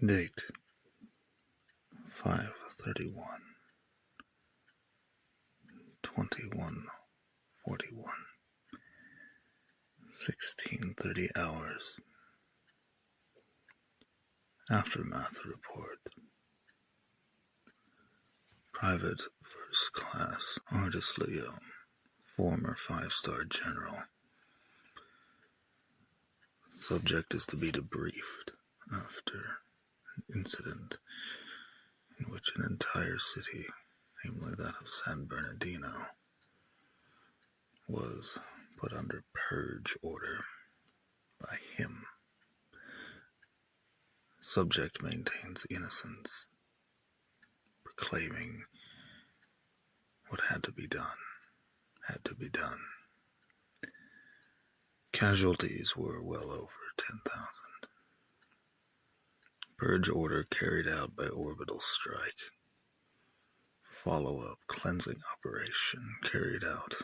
Date 5/31, 21:41, 16:30 hours. Aftermath report. Private First Class Ardis former 5-star general. Subject is to be debriefed after an incident in which an entire city, namely that of San Bernardino, was put under purge order by him. Subject maintains innocence, proclaiming what had to be done. Casualties were well over 10,000. Purge order carried out by orbital strike. Follow-up cleansing operation carried out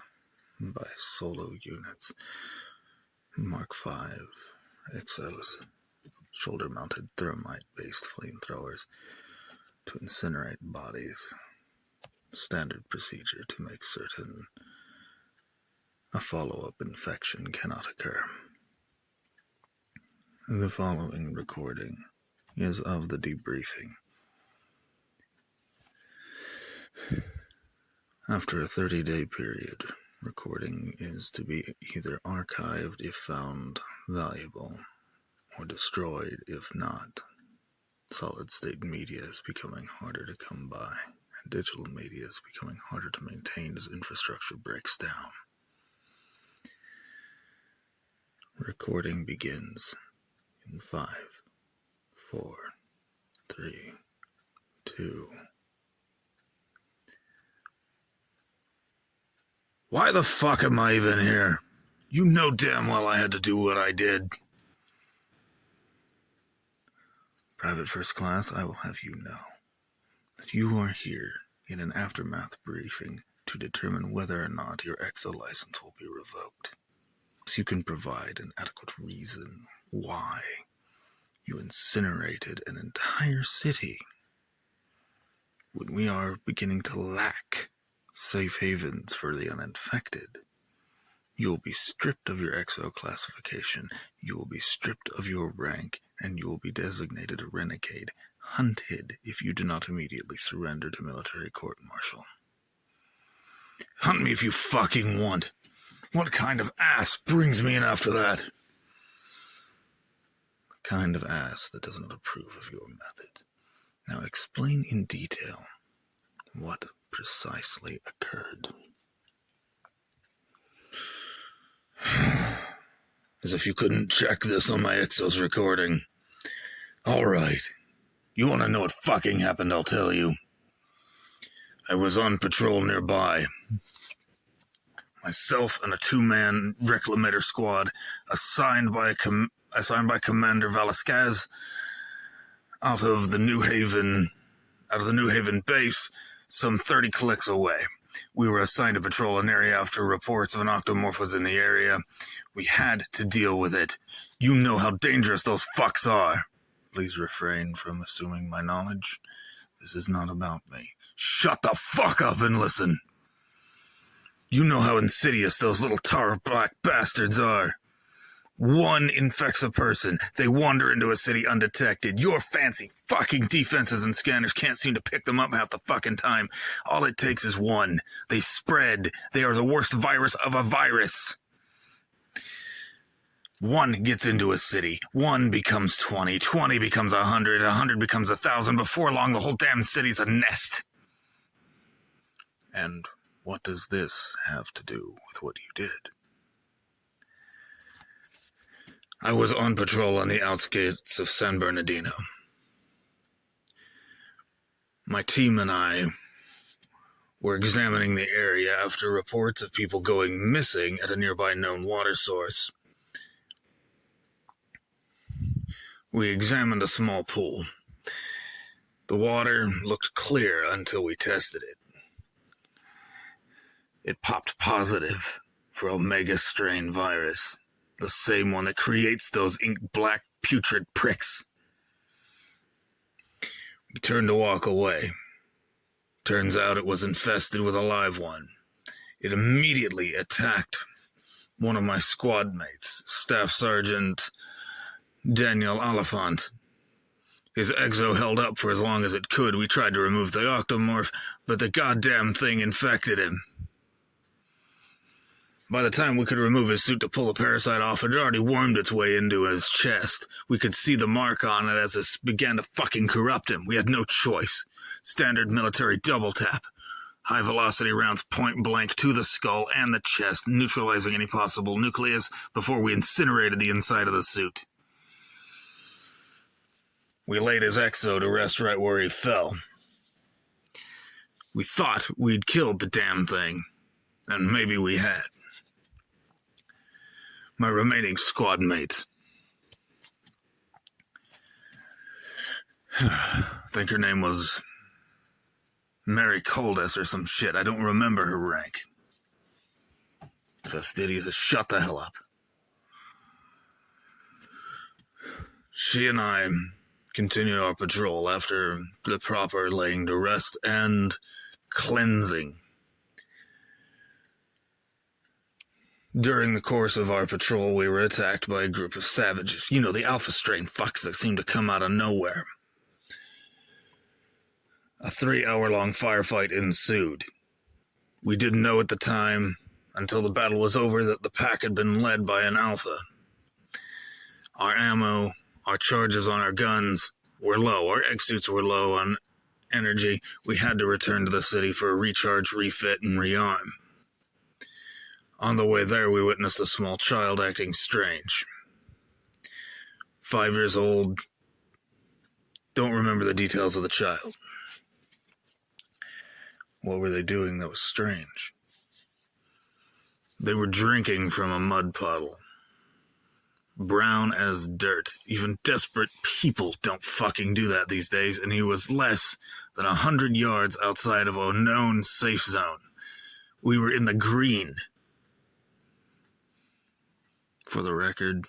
by solo units. Mark V XOs, shoulder-mounted thermite-based flamethrowers to incinerate bodies. Standard procedure to make certain a follow-up infection cannot occur. The following recording is of the debriefing. After a 30-day period, recording is to be either archived if found valuable, or destroyed if not. Solid-state media is becoming harder to come by, and digital media is becoming harder to maintain as infrastructure breaks down. Recording begins in 5, 4, 3, 2. Why the fuck am I even here? You know damn well I had to do what I did. Private First Class, I will have you know that you are here in an aftermath briefing to determine whether or not your EXO license will be revoked. So you can provide an adequate reason why you incinerated an entire city when we are beginning to lack safe havens for the uninfected. You will be stripped of your EXO classification, you will be stripped of your rank, and you will be designated a renegade, hunted if you do not immediately surrender to military court-martial. Hunt me if you fucking want. What kind of ass brings me in after that? The kind of ass that does not approve of your method. Now explain in detail what precisely occurred. As if you couldn't check this on my EXO's recording. Alright. You want to know what fucking happened, I'll tell you. I was on patrol nearby. Myself and a 2-man reclamator squad assigned by Commander Velasquez out of the New Haven base, some 30 clicks away. We were assigned to patrol an area after reports of an octomorph was in the area. We had to deal with it. You know how dangerous those fucks are. Please refrain from assuming my knowledge. This is not about me. Shut the fuck up and listen. You know how insidious those little tar black bastards are. One infects a person. They wander into a city undetected. Your fancy fucking defenses and scanners can't seem to pick them up half the fucking time. All it takes is one. They spread. They are the worst virus of a virus. One gets into a city. 1 becomes 20. 20 becomes 100. 100 becomes 1,000. Before long, the whole damn city's a nest. And what does this have to do with what you did? I was on patrol on the outskirts of San Bernardino. My team and I were examining the area after reports of people going missing at a nearby known water source. We examined a small pool. The water looked clear until we tested it. It popped positive for Omega strain virus, the same one that creates those ink-black putrid pricks. He turned to walk away. Turns out it was infested with a live one. It immediately attacked one of my squad mates, Staff Sergeant Daniel Oliphant. His exo held up for as long as it could. We tried to remove the octomorph, but the goddamn thing infected him. By the time we could remove his suit to pull the parasite off, it had already wormed its way into his chest. We could see the mark on it as it began to fucking corrupt him. We had no choice. Standard military double tap. High-velocity rounds point blank to the skull and the chest, neutralizing any possible nucleus before we incinerated the inside of the suit. We laid his exo to rest right where he fell. We thought we'd killed the damn thing, and maybe we had. My remaining squad mates. I think her name was Mary Coldess or some shit. I don't remember her rank. Fastidious, shut the hell up. She and I continued our patrol after the proper laying to rest and cleansing. During the course of our patrol, we were attacked by a group of savages. You know, the alpha strain fucks that seem to come out of nowhere. A 3-hour-long firefight ensued. We didn't know at the time, until the battle was over, that the pack had been led by an alpha. Our ammo, our charges on our guns were low. Our egg suits were low on energy. We had to return to the city for a recharge, refit, and rearm. On the way there, we witnessed a small child acting strange. 5 years old. Don't remember the details of the child. What were they doing that was strange? They were drinking from a mud puddle. Brown as dirt. Even desperate people don't fucking do that these days, and he was less than 100 yards outside of a known safe zone. We were in the green. For the record,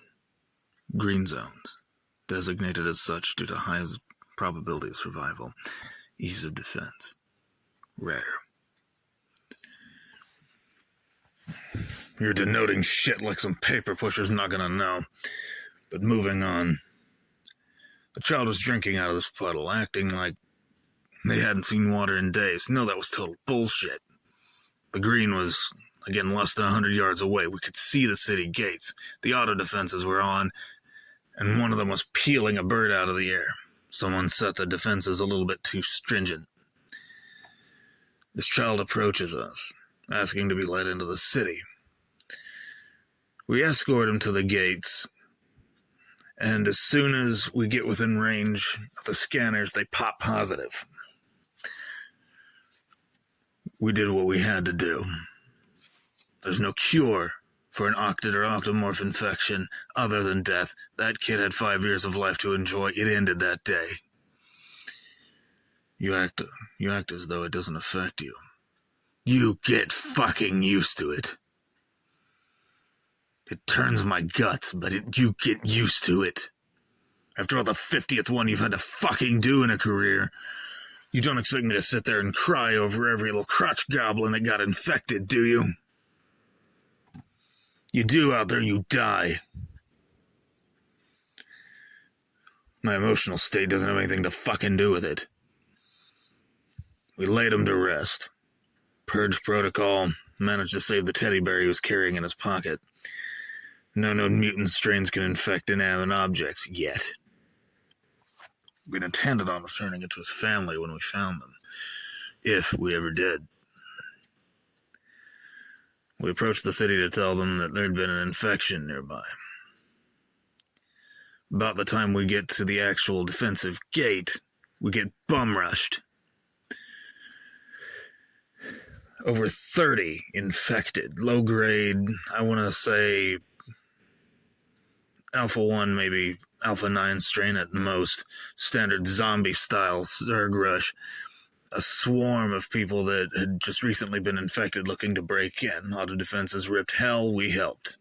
green zones, designated as such due to highest probability of survival, ease of defense, rare. You're denoting shit like some paper pusher's not gonna know. But moving on. The child was drinking out of this puddle, acting like they hadn't seen water in days. No, that was total bullshit. The green was, again, less than 100 yards away. We could see the city gates. The auto defenses were on, and one of them was peeling a bird out of the air. Someone set the defenses a little bit too stringent. This child approaches us, asking to be let into the city. We escort him to the gates, and as soon as we get within range of the scanners, they pop positive. We did what we had to do. There's no cure for an octid or octomorph infection other than death. That kid had 5 years of life to enjoy. It ended that day. You act as though it doesn't affect you. You get fucking used to it. It turns my guts, but you get used to it. After all the 50th one you've had to fucking do in a career, you don't expect me to sit there and cry over every little crotch goblin that got infected, do you? You do out there, you die. My emotional state doesn't have anything to fucking do with it. We laid him to rest. Purge protocol, managed to save the teddy bear he was carrying in his pocket. No known mutant strains can infect inanimate objects, yet. We'd intended on returning it to his family when we found them, if we ever did. We approached the city to tell them that there'd been an infection nearby. About the time we get to the actual defensive gate, we get bum-rushed. Over 30 infected, low-grade, I want to say Alpha 1, maybe Alpha 9 strain at most, standard zombie-style Zerg rush. A swarm of people that had just recently been infected looking to break in. Auto defenses ripped hell, we helped.